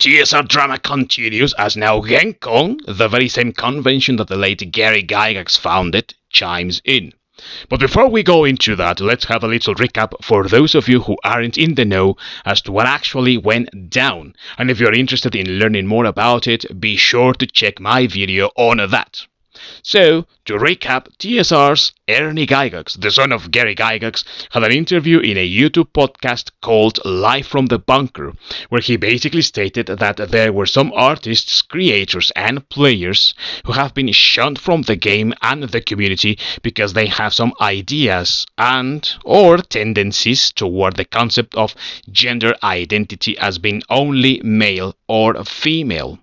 TSR drama continues as now GenCon, the very same convention that the late Gary Gygax founded, chimes in. But before we go into that, let's have a little recap for those of you who aren't in the know as to what actually went down. And if you're interested in learning more about it, be sure to check my video on that. So, to recap, TSR's Ernie Gygax, the son of Gary Gygax, had an interview in a YouTube podcast called Live from the Bunker, where he basically stated that there were some artists, creators, and players who have been shunned from the game and the community because they have some ideas and or tendencies toward the concept of gender identity as being only male or female.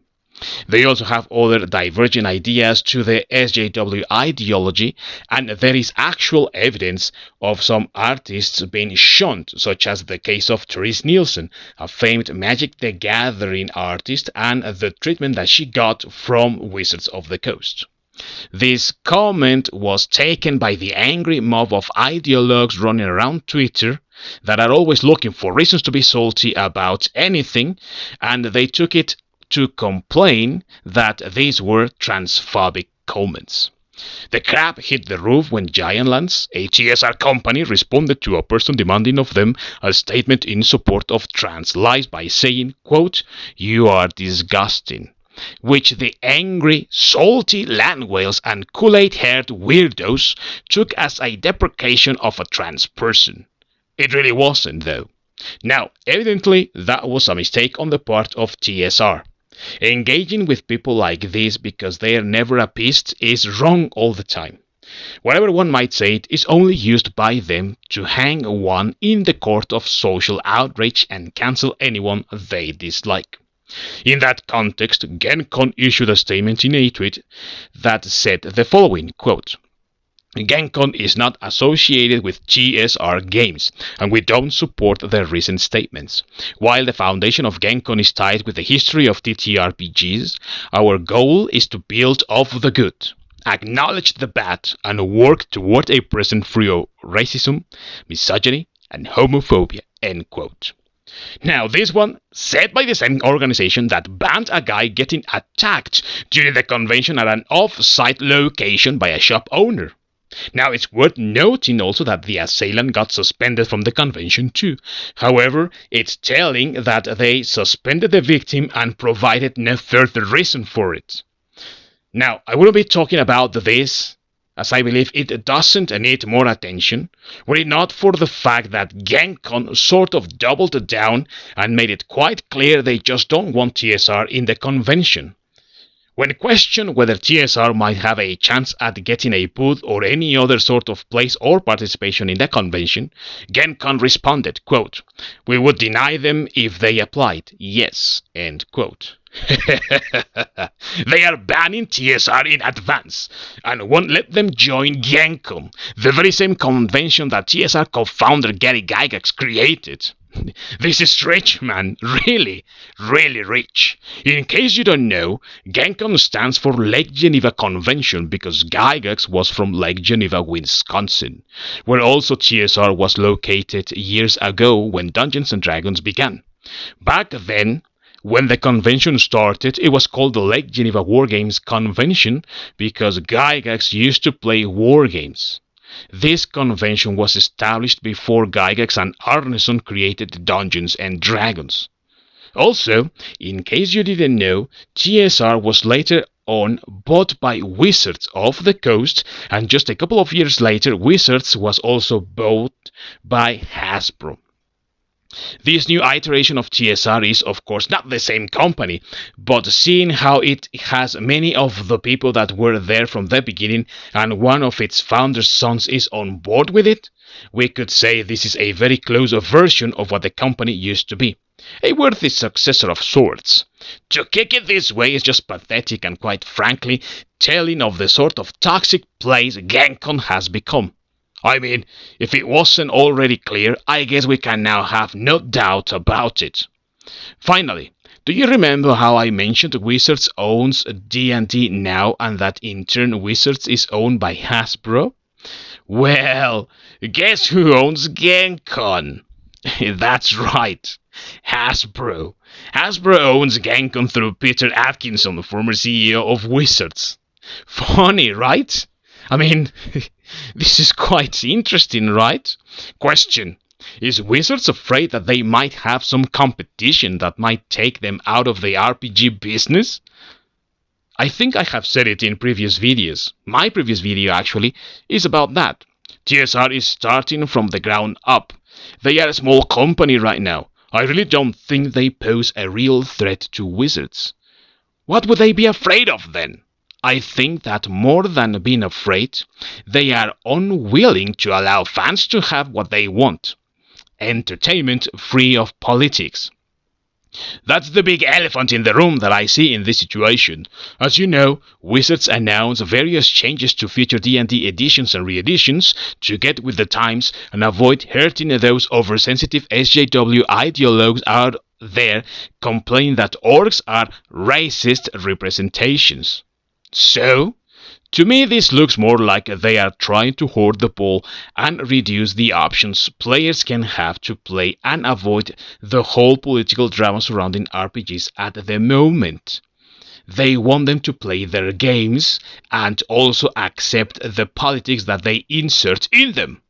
They also have other divergent ideas to the SJW ideology, and there is actual evidence of some artists being shunned, such as the case of Therese Nielsen, a famed Magic the Gathering artist, and the treatment that she got from Wizards of the Coast. This comment was taken by the angry mob of ideologues running around Twitter that are always looking for reasons to be salty about anything, and they took it to complain that these were transphobic comments. The crap hit the roof when Giantlands, a TSR company, responded to a person demanding of them a statement in support of trans lives by saying, quote, "You are disgusting," which the angry, salty land whales and Kool-Aid-haired weirdos took as a deprecation of a trans person. It really wasn't, though. Now, evidently, that was a mistake on the part of TSR. Engaging with people like this because they are never appeased is wrong all the time. Whatever one might say, it is only used by them to hang one in the court of social outrage and cancel anyone they dislike. In that context, GenCon issued a statement in a tweet that said the following, quote, "GenCon is not associated with TSR games, and we don't support their recent statements. While the foundation of GenCon is tied with the history of TTRPGs, our goal is to build off the good, acknowledge the bad, and work toward a present free of racism, misogyny, and homophobia," end quote. Now, this one said by the same organization that banned a guy getting attacked during the convention at an off-site location by a shop owner. Now, it's worth noting also that the assailant got suspended from the convention too. However, it's telling that they suspended the victim and provided no further reason for it. Now, I wouldn't be talking about this, as I believe it doesn't need more attention, were it not for the fact that GenCon sort of doubled down and made it quite clear they just don't want TSR in the convention. When questioned whether TSR might have a chance at getting a booth or any other sort of place or participation in the convention, GenCon responded, quote, "We would deny them if they applied, yes," end quote. They are banning TSR in advance and won't let them join GenCon, the very same convention that TSR co-founder Gary Gygax created. This is rich, man. Really, really rich. In case you don't know, GenCon stands for Lake Geneva Convention because Gygax was from Lake Geneva, Wisconsin, where also TSR was located years ago when Dungeons & Dragons began. Back then, when the convention started, it was called the Lake Geneva Wargames Convention because Gygax used to play wargames. This convention was established before Gygax and Arneson created Dungeons & Dragons. Also, in case you didn't know, TSR was later on bought by Wizards of the Coast, and just a couple of years later, Wizards was also bought by Hasbro. This new iteration of TSR is, of course, not the same company, but seeing how it has many of the people that were there from the beginning and one of its founder's sons is on board with it, we could say this is a very close version of what the company used to be. A worthy successor of sorts. To kick it this way is just pathetic and, quite frankly, telling of the sort of toxic place GenCon has become. I mean, if it wasn't already clear, I guess we can now have no doubt about it. Finally, do you remember how I mentioned Wizards owns D&D now and that in turn Wizards is owned by Hasbro? Well, guess who owns GenCon? That's right, Hasbro. Hasbro owns Gencon through Peter Atkinson, the former CEO of Wizards. Funny, right? I mean, this is quite interesting, right? Question. Is Wizards afraid that they might have some competition that might take them out of the RPG business? I think I have said it in previous videos. My previous video, actually, is about that. TSR is starting from the ground up. They are a small company right now. I really don't think they pose a real threat to Wizards. What would they be afraid of then? I think that more than being afraid, they are unwilling to allow fans to have what they want. Entertainment free of politics. That's the big elephant in the room that I see in this situation. As you know, Wizards announced various changes to future D&D editions and re-editions to get with the times and avoid hurting those oversensitive SJW ideologues out there complaining that orcs are racist representations. So, to me this looks more like they are trying to hoard the ball and reduce the options players can have to play and avoid the whole political drama surrounding RPGs at the moment. They want them to play their games and also accept the politics that they insert in them.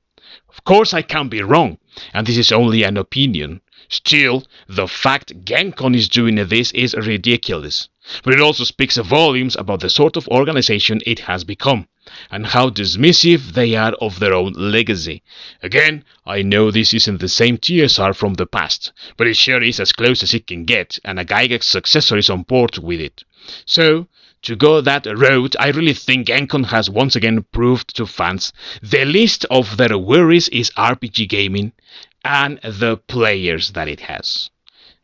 Of course I can be wrong, and this is only an opinion. Still, the fact Gencon is doing this is ridiculous. But it also speaks volumes about the sort of organization it has become, and how dismissive they are of their own legacy. Again, I know this isn't the same TSR from the past, but it sure is as close as it can get, and a Gygax successor is on board with it. So, to go that route, I really think Gencon has once again proved to fans the least of their worries is RPG gaming and the players that it has.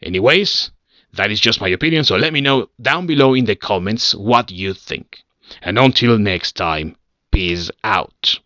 Anyways, that is just my opinion, so let me know down below in the comments what you think. And until next time, peace out.